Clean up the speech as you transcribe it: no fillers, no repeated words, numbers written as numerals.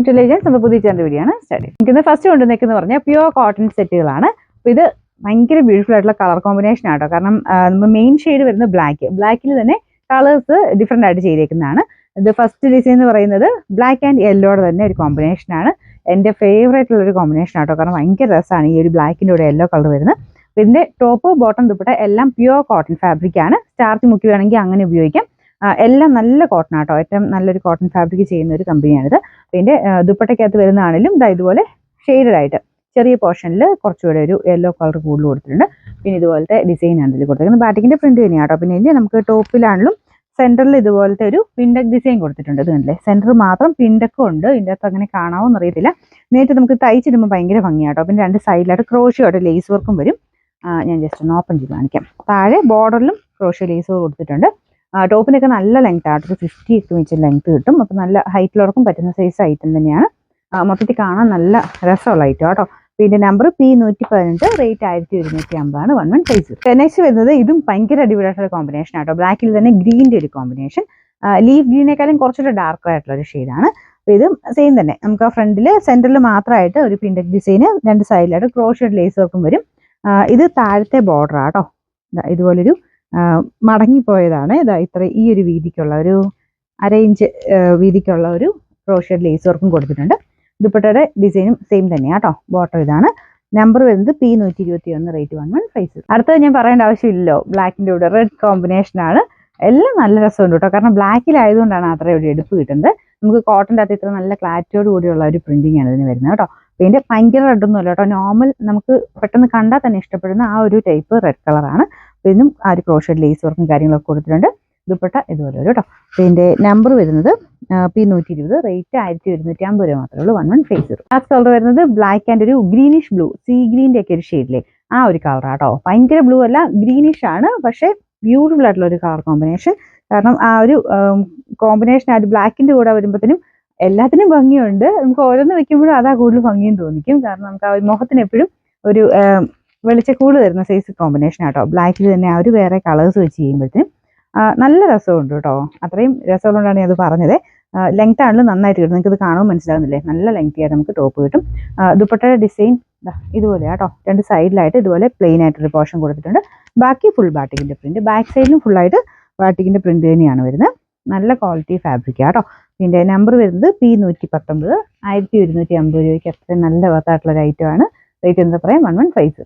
To legends. നമ്മൾ പുതിയ channel വീഡിയോയാണ് സ്റ്റാർട്ട് ചെയ്യുന്നത്. നമുക്ക് ഫസ്റ്റ് കൊണ്ടുവന്നേക്കെന്ന് പറഞ്ഞാൽ പ്യുവർ കോട്ടൺ സെറ്റുകളാണ്. അപ്പോൾ ഇത് ഭയങ്കര ബ്യൂട്ടിഫുൾ ആയിട്ടുള്ള കളർ കോമ്പിനേഷൻ ആട്ടോ. കാരണം നമ്മൾ മെയിൻ ഷെയ്ഡ് വരുന്നത് ബ്ലാക്കിൽ തന്നെ കളേഴ്സ് ഡിഫറെൻ്റ് ആയിട്ട് ചെയ്തേക്കുന്നതാണ്. ഇത് ഫസ്റ്റ് ഡിസൈൻ എന്ന് പറയുന്നത് ബ്ലാക്ക് ആൻഡ് യെല്ലോയുടെ തന്നെ ഒരു കോമ്പിനേഷനാണ്. എൻ്റെ ഫേവറേറ്റ് ഉള്ള ഒരു കോമ്പിനേഷൻ ആട്ടോ. കാരണം ഭയങ്കര രസമാണ് ഈ ഒരു ബ്ലാക്കിൻ്റെ കൂടെ യെല്ലോ കളർ വരുന്നത്. ഇതിൻ്റെ ടോപ്പ് ബോട്ടം ദുപ്പട്ട എല്ലാം പ്യുവർ കോട്ടൺ ഫാബ്രിക് ആണ്. സ്റ്റാർച്ച് മുക്കി വേണമെങ്കിൽ അങ്ങനെ ഉപയോഗിക്കാം. എല്ലാം നല്ല കോട്ടൺ ആട്ടോ. ഏറ്റവും നല്ലൊരു കോട്ടൺ ഫാബ്രിക് ചെയ്യുന്ന ഒരു കമ്പനിയാണിത്. ഇതിൻ്റെ ദുപ്പട്ടയ്ക്കകത്ത് വരുന്നതാണെങ്കിലും ഇതുപോലെ ഷെയ്ഡഡ് ആയിട്ട് ചെറിയ പോർഷനിൽ കുറച്ചുകൂടെ ഒരു യെല്ലോ കളർ കൂടുതൽ കൊടുത്തിട്ടുണ്ട്. പിന്നെ ഇതുപോലത്തെ ഡിസൈനാണ് ഇതിൽ കൊടുത്തിരിക്കുന്നത്. ബാറ്റിക്കിൻ്റെ പ്രിന്റ് തന്നെയാണ് കേട്ടോ. പിന്നെ ഇതിന് നമുക്ക് ടോപ്പിലാണെങ്കിലും സെൻറ്ററിൽ ഇതുപോലത്തെ ഒരു പിൻഡക് ഡിസൈൻ കൊടുത്തിട്ടുണ്ട്. ഇത് കണ്ടില്ലേ, സെൻറ്റർ മാത്രം പിൻഡക്കും ഉണ്ട്. ഇതിൻ്റെ അകത്ത് അങ്ങനെ കാണാവോ എന്നറിയത്തില്ല. നേരിട്ട് നമുക്ക് തയ്ച്ചിടുമ്പോൾ ഭയങ്കര ഭംഗിയാട്ടോ. പിന്നെ രണ്ട് സൈഡിലായിട്ട് ക്രോഷ്യോട്ട് ലേസ് വർക്കും വരും. ഞാൻ ജസ്റ്റ് ഒന്ന് ഓപ്പൺ ചെയ്ത് കാണിക്കാം. താഴെ ബോർഡറിലും ക്രോഷ്യോ ലേസ് കൊടുത്തിട്ടുണ്ട്. ടോപ്പിനൊക്കെ നല്ല ലെങ്ത് ആട്ടോ. ഒരു 50 ഇഞ്ച് ലെങ്ത് കിട്ടും. അപ്പോൾ നല്ല ഹൈറ്റിലുറക്കും പറ്റുന്ന സൈസ് ഐറ്റം തന്നെയാണ്. മൊത്തത്തിൽ കാണാൻ നല്ല രസമുള്ള ഐറ്റം കേട്ടോ. പിന്നെ നമ്പർ P115, റേറ്റ് 1150 1150. നെക്സ്റ്റ് വരുന്നത് ഇതും ഭയങ്കര അടിപൊളിയായിട്ടുള്ള കോമ്പിനേഷൻ ആട്ടോ. ബ്ലാക്കിൽ തന്നെ ഗ്രീൻ്റെ ഒരു കോമ്പിനേഷൻ. ലീഫ് ഗ്രീനേക്കാളും കുറച്ചുകൂടെ ഡാർക്ക് ആയിട്ടുള്ള ഒരു ഷെയ്ഡാണ്. അപ്പോൾ ഇതും സെയിം തന്നെ. നമുക്ക് ആ ഫ്രണ്ടിൽ സെൻറ്ററിൽ മാത്രമായിട്ട് ഒരു പിൻഡക് ഡിസൈന്, രണ്ട് സൈഡിലായിട്ട് ക്രോഷ്യോ ലേസ് വർക്കും വരും. ഇത് താഴത്തെ ബോർഡർ ആട്ടോ. ഇതുപോലൊരു മടങ്ങിപ്പോയതാണ്. ഈ ഒരു വീതിക്കുള്ള ഒരു 1.5 ഇഞ്ച് വീതിക്കുള്ള ഒരു ക്രോഷ്യോ ലേസ് വർക്കും കൊടുത്തിട്ടുണ്ട്. ദുപ്പട്ടയുടെ ഡിസൈനും സെയിം തന്നെയാണ് കേട്ടോ. ബോട്ടം ഇതാണ്. നമ്പർ വരുന്നത് P121, റേറ്റ് 1150. അടുത്തത് ഞാൻ പറയേണ്ട ആവശ്യമില്ലല്ലോ, ബ്ലാക്കിൻ്റെ കൂടെ റെഡ് കോമ്പിനേഷനാണ്. എല്ലാം നല്ല രസമുണ്ട് കേട്ടോ. കാരണം ബ്ലാക്കിലായതുകൊണ്ടാണ് അത്രയും ഒരു എടുപ്പ് കിട്ടുന്നത്. നമുക്ക് കോട്ടൻ്റെ അകത്ത് ഇത്ര നല്ല ക്ലാരിറ്റിയോട് കൂടിയുള്ള ഒരു പ്രിന്റിംഗ് ആണ് ഇതിന് വരുന്നത് കേട്ടോ. പിന്നെ ഭയങ്കര റെഡൊന്നുമല്ല കേട്ടോ. നോർമൽ നമുക്ക് പെട്ടെന്ന് കണ്ടാൽ തന്നെ ഇഷ്ടപ്പെടുന്ന ആ ഒരു ടൈപ്പ് റെഡ് കളറാണ്. ഇതിനും ആ ഒരു ക്രോഷ്യോ ലേസ് വർക്കും കാര്യങ്ങളൊക്കെ കൊടുത്തിട്ടുണ്ട്. ദുപ്പട്ട ഇതുപോലെ വരും കേട്ടോ. ഇതിൻ്റെ നമ്പർ വരുന്നത് P120, റേറ്റ് 1150 മാത്രമേ ഉള്ളൂ. 1150. ലാസ്റ്റ് കളർ വരുന്നത് ബ്ലാക്ക് ആൻഡ് ഒരു ഗ്രീനിഷ് ബ്ലൂ, സീ ഗ്രീൻ്റെ ഒക്കെ ഒരു ഷെയ്ഡിലെ ആ ഒരു കളറാട്ടോ. ഭയങ്കര ബ്ലൂ അല്ല, ഗ്രീനിഷ് ആണ്. പക്ഷേ ബ്യൂട്ടിഫുൾ ആയിട്ടുള്ള ഒരു കളർ കോമ്പിനേഷൻ. കാരണം ആ ഒരു കോമ്പിനേഷൻ ആ ഒരു ബ്ലാക്കിൻ്റെ കൂടെ വരുമ്പോഴത്തേനും എല്ലാത്തിനും ഭംഗിയുണ്ട്. നമുക്ക് ഓരോന്ന് വെക്കുമ്പോഴും അതാ കൂടുതൽ ഭംഗിയും തോന്നിക്കും. കാരണം നമുക്ക് ആ ഒരു മുഖത്തിന് എപ്പോഴും ഒരു വെളിച്ചക്കൂട് തരുന്ന സൈസ് കോമ്പിനേഷൻ ആട്ടോ. ബ്ലാക്കിൽ തന്നെ ആ ഒരു വേറെ കളേഴ്സ് വെച്ച് ചെയ്യുമ്പോഴത്തേനും നല്ല രസമുണ്ട് കേട്ടോ. അത്രയും രസമുള്ളതുകൊണ്ടാണ് ഞാൻ അത് പറഞ്ഞത്. ലെങ്ത് ആണെങ്കിലും നന്നായിട്ട് കിട്ടും. നിങ്ങൾക്ക് ഇത് കാണുമ്പോൾ മനസ്സിലാവുന്നില്ലേ, നല്ല ലെങ്ത് ആയിട്ട് നമുക്ക് ടോപ്പ് കിട്ടും. ദുപ്പട്ടയുടെ ഡിസൈൻ ഇതുപോലെ കേട്ടോ. രണ്ട് സൈഡിലായിട്ട് ഇതുപോലെ പ്ലെയിൻ ആയിട്ടൊരു പോർഷൻ കൊടുത്തിട്ടുണ്ട്. ബാക്കി ഫുൾ ബാറ്റിക്കിൻ്റെ പ്രിന്റ്. ബാക്ക് സൈഡിലും ഫുള്ളായിട്ട് ബാറ്റിക്കിൻ്റെ പ്രിന്റ് തന്നെയാണ് വരുന്നത്. നല്ല ക്വാളിറ്റി ഫാബ്രിക് കേട്ടോ. ഇതിൻ്റെ നമ്പർ വരുന്നത് P119, 1150 രൂപയ്ക്ക് അത്രയും നല്ല വർത്തായിട്ടുള്ള ഒരു ഐറ്റമാണ്. റേറ്റ് എന്താ പറയാം, 1150.